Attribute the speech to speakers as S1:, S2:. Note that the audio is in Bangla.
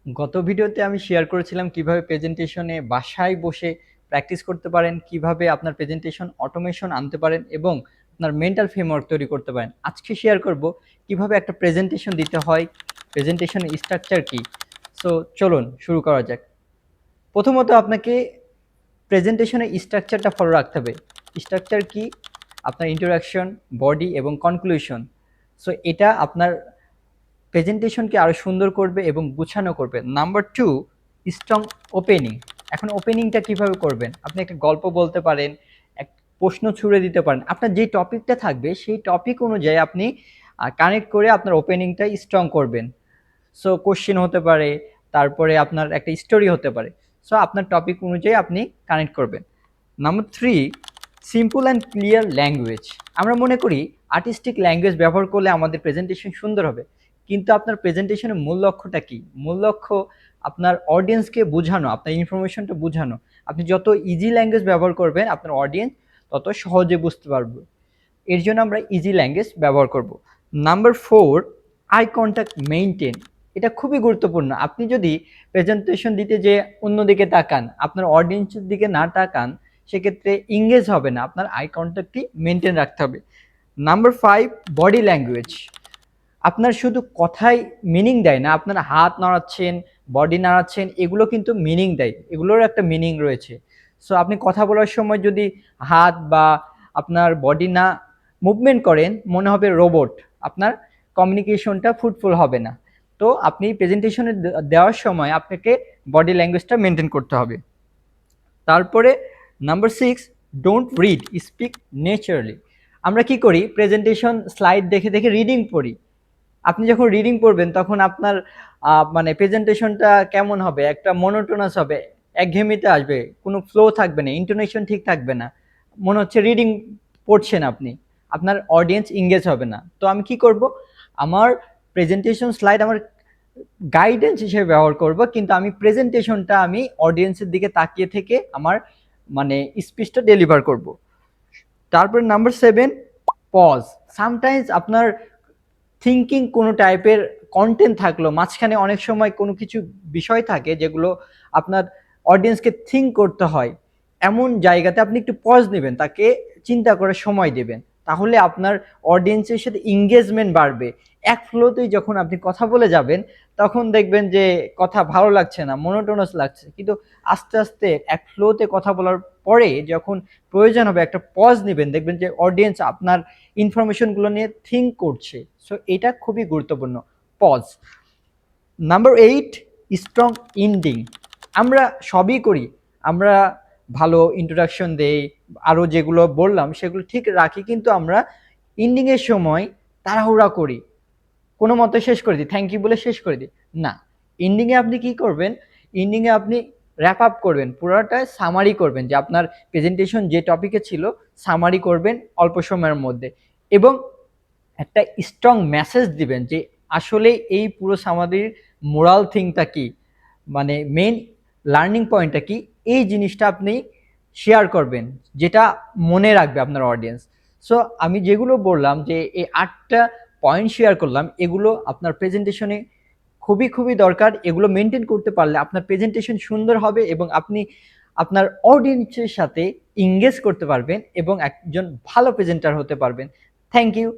S1: গত ভিডিওতে আমি শেয়ার করেছিলাম কিভাবে প্রেজেন্টেশনে বাসায় বসে প্র্যাকটিস করতে পারেন, কিভাবে আপনার প্রেজেন্টেশন অটোমেশন আনতে পারেন এবং আপনার মেন্টাল ফ্রেমওয়ার্ক তৈরি করতে পারেন। আজকে শেয়ার করব কিভাবে একটা প্রেজেন্টেশন দিতে হয়, প্রেজেন্টেশনের স্ট্রাকচার কি। সো চলুন শুরু করা যাক। প্রথমত আপনাকে প্রেজেন্টেশনের স্ট্রাকচারটা ফলো রাখতে হবে। স্ট্রাকচার কি? আপনার ইন্ট্রোডাকশন, বডি এবং কনক্লুশন। সো এটা আপনার প্রেজেন্টেশনকে আরো সুন্দর করবে এবং গুছানো করবে। Number 2, strong opening. এখন ওপেনিংটা কিভাবে করবেন? আপনি একটা গল্প বলতে পারেন, এক প্রশ্ন ছুড়ে দিতে পারেন। আপনার যেই টপিকটা থাকবে সেই টপিক অনুযায়ী আপনি কানেক্ট করে আপনার ওপেনিংটা স্ট্রং করবেন। সো কোশ্চেন হতে পারে, তারপরে আপনার একটা স্টোরি হতে পারে। সো আপনার টপিক অনুযায়ী আপনি কানেক্ট করবেন। Number 3, simple and clear language. আমরা মনে করি আর্টিস্টিক ল্যাঙ্গুয়েজ ব্যবহার করলে আমাদের প্রেজেন্টেশন সুন্দর হবে, কিন্তু আপনার প্রেজেন্টেশনের মূল লক্ষ্যটা কি? মূল লক্ষ্য আপনার অডিয়েন্সকে বোঝানো, আপনার ইনফরমেশনটা বোঝানো। আপনি যত ইজি ল্যাঙ্গুয়েজ ব্যবহার করবেন আপনার অডিয়েন্স তত সহজে বুঝতে পারবে। এর জন্য আমরা ইজি ল্যাঙ্গুয়েজ ব্যবহার করব। Number 4, eye contact maintain. এটা খুবই গুরুত্বপূর্ণ। আপনি যদি প্রেজেন্টেশন দিতে যে অন্যদিকে তাকান, আপনার অডিয়েন্সের দিকে না তাকান, সেক্ষেত্রে ইংগেজ হবে না। আপনার আই কন্ট্যাক্টটি মেনটেন রাখতে হবে। Number 5, body language. আপনার শুধু কথাই মিনিং দেয় না, আপনার হাত নাড়াচ্ছেন, বডি নাড়াচ্ছেন, এগুলো কিন্তু মিনিং দেয়, এগুলোর একটা মিনিং রয়েছে। সো আপনি কথা বলার সময় যদি হাত বা আপনার বডি না মুভমেন্ট করেন, মনে হবে রোবট, আপনার কমিউনিকেশনটা ফ্রুটফুল হবে না। তো আপনি প্রেজেন্টেশনে দেওয়ার সময় আপনাকে বডি ল্যাঙ্গুয়েজটা মেনটেন করতে হবে। তারপরে number 6, don't read, speak naturally. আমরা কি করি? প্রেজেন্টেশন স্লাইড দেখে দেখে রিডিং পড়ি। আপনি যখন রিডিং পড়বেন তখন আপনার মানে প্রেজেন্টেশনটা কেমন হবে? একটা মনোটোনাস হবে, একঘেয়েমিতে আসবে, কোনো ফ্লো থাকবে না, ইন্টোনেশন ঠিক থাকবে না, মনে হচ্ছে রিডিং পড়ছেন আপনি, আপনার অডিয়েন্স ইংগেজ হবে না। তো আমি কি করব? আমার প্রেজেন্টেশন স্লাইড আমার গাইডেন্স হিসেবে ব্যবহার করব, কিন্তু আমি প্রেজেন্টেশনটা আমি অডিয়েন্সের দিকে তাকিয়ে থেকে আমার মানে স্পিচটা ডেলিভার করব। তারপর নাম্বার 7, পজ। সামটাইমস আপনার থিঙ্কিং কোনো টাইপের কন্টেন্ট থাকলো, মাঝখানে অনেক সময় কোনো কিছু বিষয় থাকে যেগুলো আপনার অডিয়েন্সকে থিঙ্ক করতে হয়, এমন জায়গাতে আপনি একটু পজ নেবেন, তাকে চিন্তা করে সময় দেবেন, তাহলে আপনার অডিয়েন্সের সাথে এঙ্গেজমেন্ট বাড়বে। এক ফ্লোতেই যখন আপনি কথা বলে যাবেন তখন দেখবেন যে কথা ভালো লাগছে না, মনোটোনাস লাগছে, কিন্তু আস্তে আস্তে এক ফ্লোতে কথা বলার পরে যখন প্রয়োজন হবে একটা পজ নেবেন, দেখবেন যে অডিয়েন্স আপনার ইনফরমেশনগুলো নিয়ে থিঙ্ক করছে। সো এটা খুবই গুরুত্বপূর্ণ, পজ। Number 8, strong ending. আমরা সবই করি, আমরা ভালো ইন্ট্রোডাকশন দেই, আরও যেগুলো বললাম সেগুলো ঠিক রাখি, কিন্তু আমরা ইন্ডিংয়ের সময় তাড়াহুড়া করি, কোনো মতে শেষ করে দিই, থ্যাংক ইউ বলে শেষ করে দিই। না, এন্ডিংয়ে আপনি কি করবেন? এন্ডিংয়ে আপনি র্যাপ আপ করবেন, পুরোটা সামারি করবেন, যে আপনার প্রেজেন্টেশন যে টপিকে ছিল সামারি করবেন অল্প সময়ের মধ্যে, এবং একটা স্ট্রং মেসেজ দিবেন যে আসলে এই পুরো সামারির মোরাল থিংটা কি, মানে মেইন লার্নিং পয়েন্টটা কি, এই জিনিসটা আপনি শেয়ার করবেন, যেটা মনে রাখবে আপনার অডিয়েন্স। সো আমি যেগুলো বললাম যে এই 8টা পয়েন্ট শেয়ার করলাম, এগুলো আপনার প্রেজেন্টেশনে খুবই খুবই দরকার। এগুলো মেনটেন করতে পারলে আপনার প্রেজেন্টেশন সুন্দর হবে এবং আপনি আপনার অডিয়েন্সের সাথে ইংগেজ করতে পারবেন এবং একজন ভালো প্রেজেন্টার হতে পারবেন। Thank you.